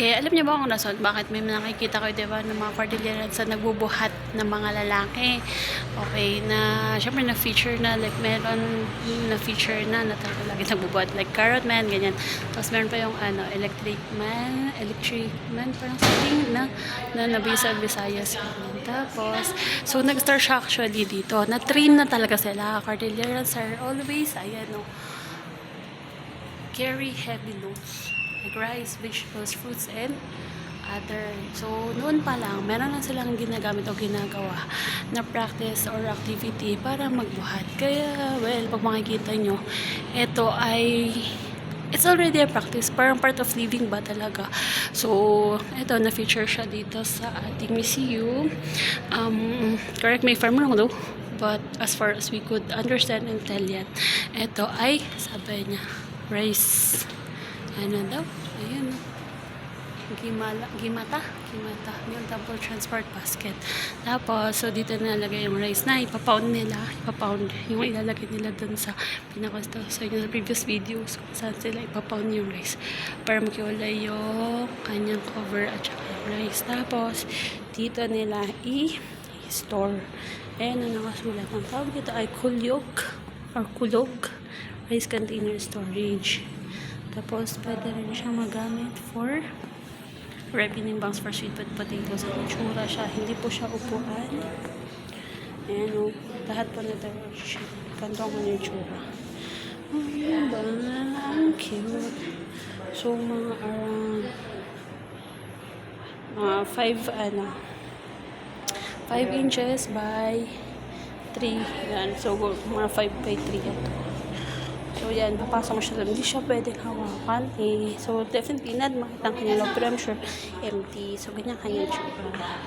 Okay, alam niyo ba kung rason bakit may nakikita kayo, diba, ng mga Cordilleran sa nagbubuhat ng mga lalaki? Okay, na syempre na-feature na, like meron na-feature na talaga lagi nagbubuhat, like Carrot Man, ganyan. Tapos meron pa yung Electric Man, parang something na nabisa Visayas. Tapos, so nag-start siya actually dito. Na-train na talaga sila. Cordillerans are always, ayan o, carry heavy loads like rice, vegetables, fruits, and other. So, noon pa lang, meron na silang ginagamit o ginagawa na practice or activity para magbuhat. Kaya, well, pag makikita nyo, ito ay it's already a practice. Parang part of living ba talaga. So, ito, na-feature siya dito sa ating museum. Correct me if I'm wrong, though. But as far as we could understand and tell yan, ito ay, sabi niya, rice. Ano daw? Ayun. Gimata yung double transport basket. Tapos, so dito nalagay yung rice na ipapound nila. Ipapound yung ilalagay nila dun sa pinakasta sa inyo sa previous videos kung saan sila ipapound yung rice para magkiwalay yung kanyang cover at saka yung rice. Tapos, dito nila i-store. Ayan ang nakasulat. Ang tawag dito ay kulog rice container storage. Tapos, pwede rin siya magamit for ripening banks for sweet potatoes. At itsura siya. Hindi po siya upuan. Ayan o. Lahat po na ito. Kantong ano yung itsura. Ang cute. So, mga around 5 inches by 3. Yan. So, mga 5 by 3 ito. So, yan, papasok mo siya. Hindi siya pwedeng hawakan. So, definitely, makita ang kanyang loob. Pero I'm sure, empty. So, ganyan kanya tsura.